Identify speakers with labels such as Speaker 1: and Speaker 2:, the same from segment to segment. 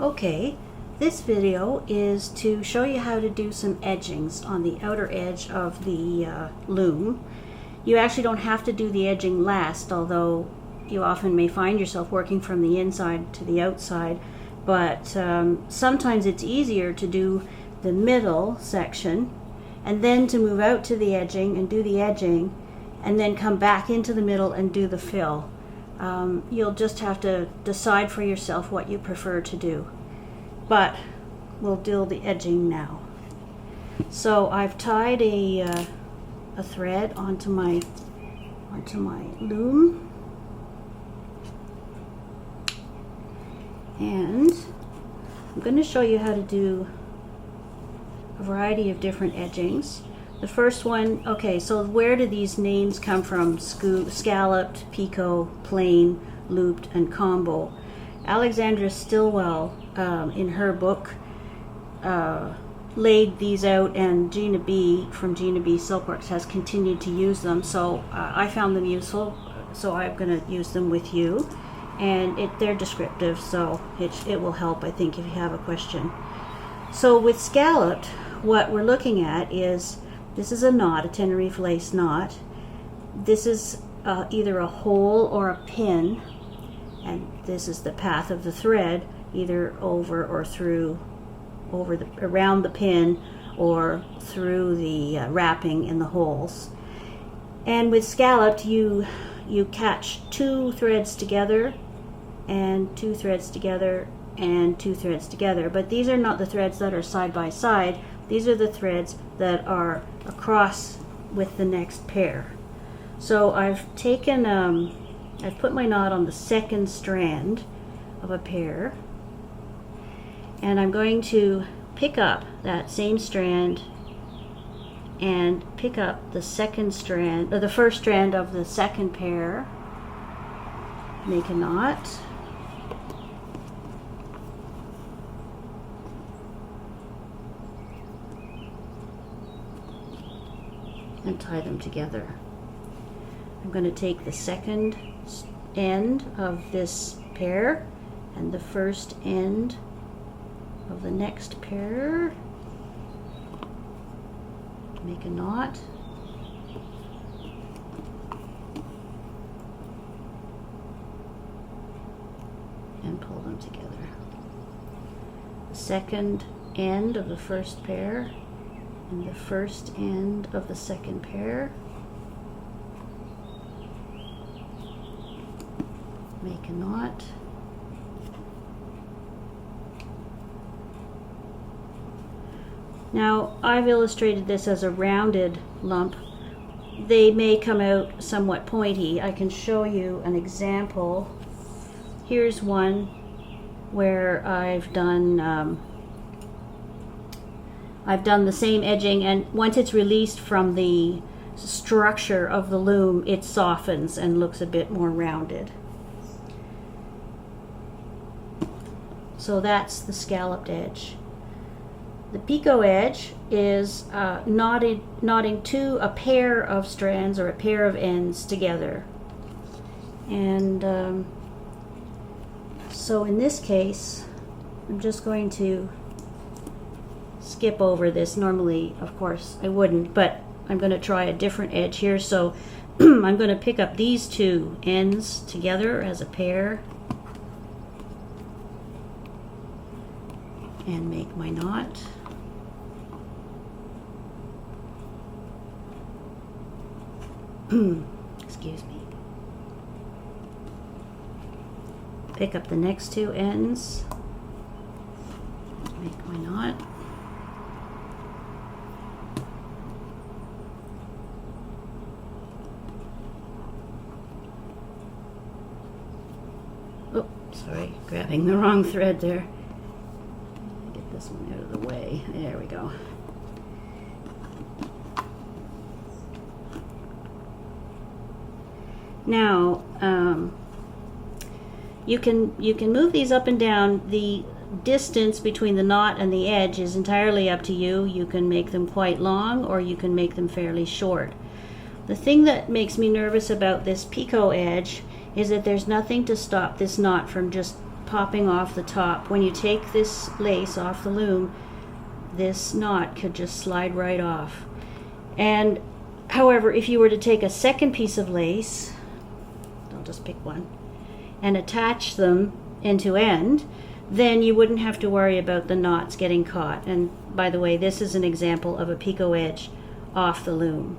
Speaker 1: Okay, this video is to show you how to do some edgings on the outer edge of the loom. You actually don't have to do the edging last, although you often may find yourself working from the inside to the outside, but sometimes it's easier to do the middle section and then to move out to the edging and do the edging and then come back into the middle and do the fill. You'll just have to decide for yourself what you prefer to do. But we'll do the edging now. So I've tied a thread onto my loom, and I'm going to show you how to do a variety of different edgings. The first one, okay, so where do these names come from? Scalloped, Picot, plain, looped, and combo. Alexandra Stillwell, in her book, laid these out, and Gina B from Gina B Silkworks has continued to use them. So I found them useful, so I'm going to use them with you. And they're descriptive, so it will help, I think, if you have a question. So with scalloped, what we're looking at is, this is a knot, a Tenerife lace knot. This is either a hole or a pin, and this is the path of the thread, either over or through, around the pin or through the wrapping in the holes. And with scalloped, you catch two threads together and two threads together and two threads together, but these are not the threads that are side by side. These are the threads that are across with the next pair. So I've taken, I've put my knot on the second strand of a pair, and I'm going to pick up that same strand and pick up the second strand, or the first strand of the second pair, make a knot, and tie them together. I'm going to take the second end of this pair and the first end of the next pair, make a knot, and pull them together. The second end of the first pair and the first end of the second pair, make a knot, now I've illustrated this as a rounded lump. They may come out somewhat pointy. I can show you an example. Here's one where I've done the same edging, and once it's released from the structure of the loom, it softens and looks a bit more rounded. So that's the scalloped edge. The Picot edge is knotting a pair of strands or a pair of ends together. And so in this case, I'm just going to skip over this. Normally, of course, I wouldn't, but I'm going to try a different edge here. So I'm going to pick up these two ends together as a pair and make my knot. Excuse me. Pick up the next two ends, make my knot. Oh, sorry, grabbing the wrong thread there. Get this one out of the way. There we go. Now, you can move these up and down. The distance between the knot and the edge is entirely up to you. You can make them quite long, or you can make them fairly short. The thing that makes me nervous about this Picot edge is that there's nothing to stop this knot from just popping off the top. When you take this lace off the loom, this knot could just slide right off. And however, if you were to take a second piece of lace, I'll just pick one, and attach them end to end, then you wouldn't have to worry about the knots getting caught. And by the way, this is an example of a picot edge off the loom.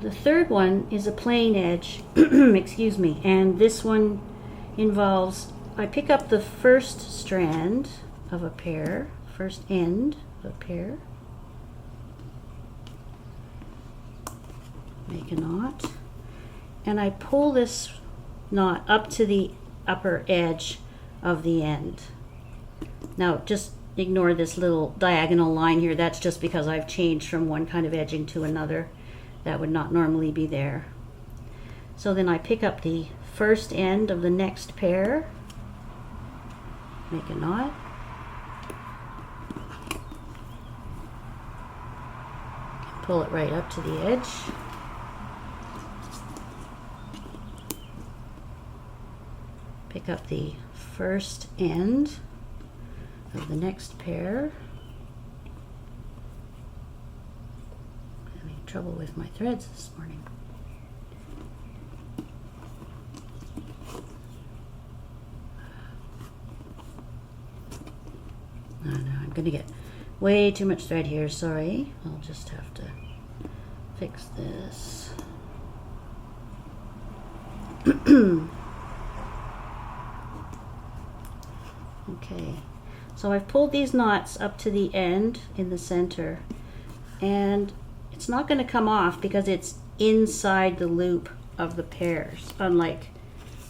Speaker 1: The third one is a plain edge, excuse me, and this one involves, I pick up the first strand of a pair, first end of a pair, make a knot, and I pull this knot up to the upper edge of the end. Now just ignore this little diagonal line here, that's just because I've changed from one kind of edging to another. That would not normally be there. So then I pick up the first end of the next pair, make a knot, pull it right up to the edge, pick up the first end of the next pair. Having trouble with my threads this morning. No, I'm gonna get way too much thread here, sorry. I'll just have to fix this. Okay, so I've pulled these knots up to the end in the center, and it's not going to come off because it's inside the loop of the pairs, unlike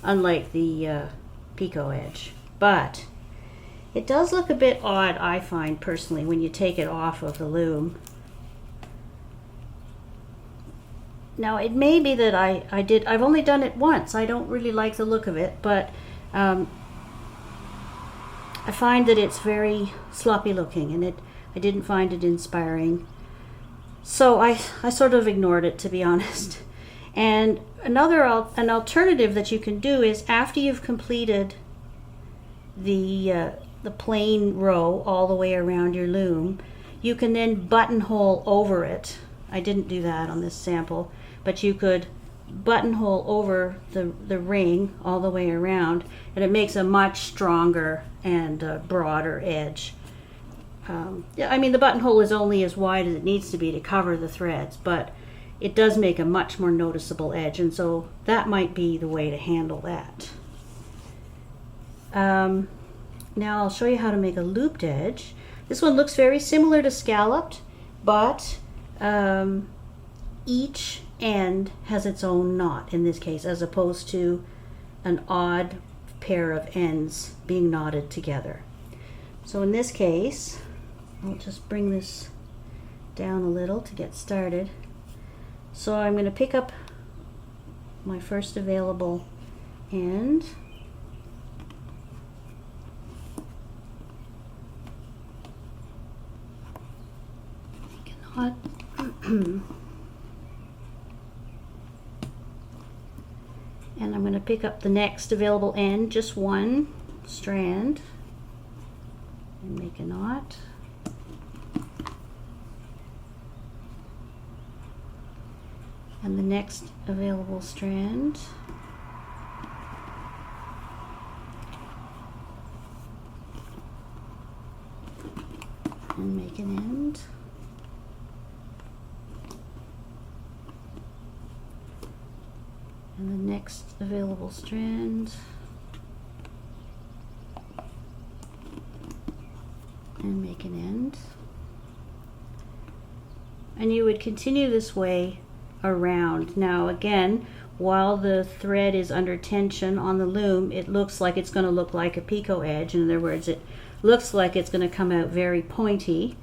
Speaker 1: the picot edge. But it does look a bit odd, I find personally, when you take it off of the loom. Now it may be that I've only done it once. I don't really like the look of it, but I find that it's very sloppy looking, and I didn't find it inspiring. So I sort of ignored it, to be honest. And an alternative that you can do is, after you've completed the plain row all the way around your loom, you can then buttonhole over it. I didn't do that on this sample, but you could buttonhole over the ring all the way around, and it makes a much stronger and broader edge. I mean, the buttonhole is only as wide as it needs to be to cover the threads, but it does make a much more noticeable edge, and so that might be the way to handle that. Now I'll show you how to make a looped edge. This one looks very similar to scalloped, but each end has its own knot in this case, as opposed to an odd pair of ends being knotted together. So in this case, I'll just bring this down a little to get started. So I'm going to pick up my first available end, make a knot. And I'm going to pick up the next available end, just one strand, and make a knot. And the next available strand, and make an end. And the next available strand, and make an end. And you would continue this way around. Now again, while the thread is under tension on the loom, it looks like it's going to look like a picot edge. In other words, it looks like it's going to come out very pointy,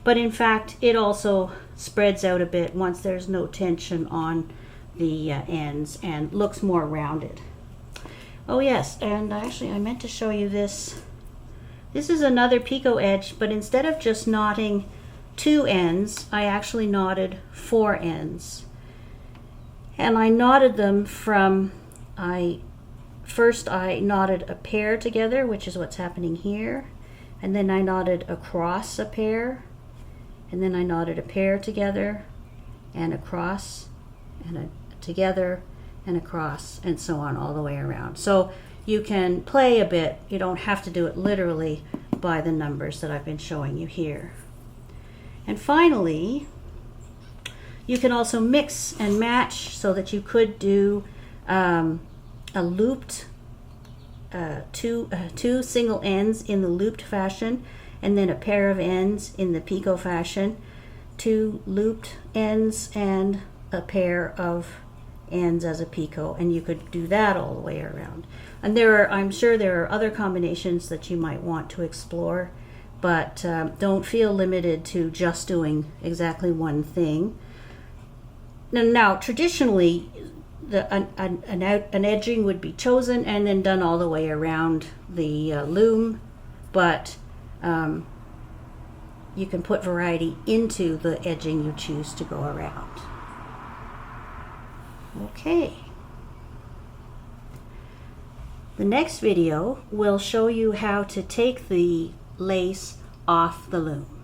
Speaker 1: but in fact it also spreads out a bit once there's no tension on the ends, and looks more rounded. Oh yes, and actually I meant to show you this. This is another picot edge, but instead of just knotting 2 ends, I actually knotted 4 ends. And I knotted them from, first I knotted a pair together, which is what's happening here, and then I knotted across a pair, and then I knotted a pair together and across and together and across, and so on all the way around. So you can play a bit. You don't have to do it literally by the numbers that I've been showing you here. And finally, you can also mix and match so that you could do a looped, two single ends in the looped fashion, and then a pair of ends in the picot fashion, two looped ends and a pair of ends as a picot, and you could do that all the way around. And I'm sure there are other combinations that you might want to explore, but don't feel limited to just doing exactly one thing. Now traditionally, an edging would be chosen and then done all the way around the loom, but you can put variety into the edging you choose to go around. Okay. The next video will show you how to take the lace off the loom.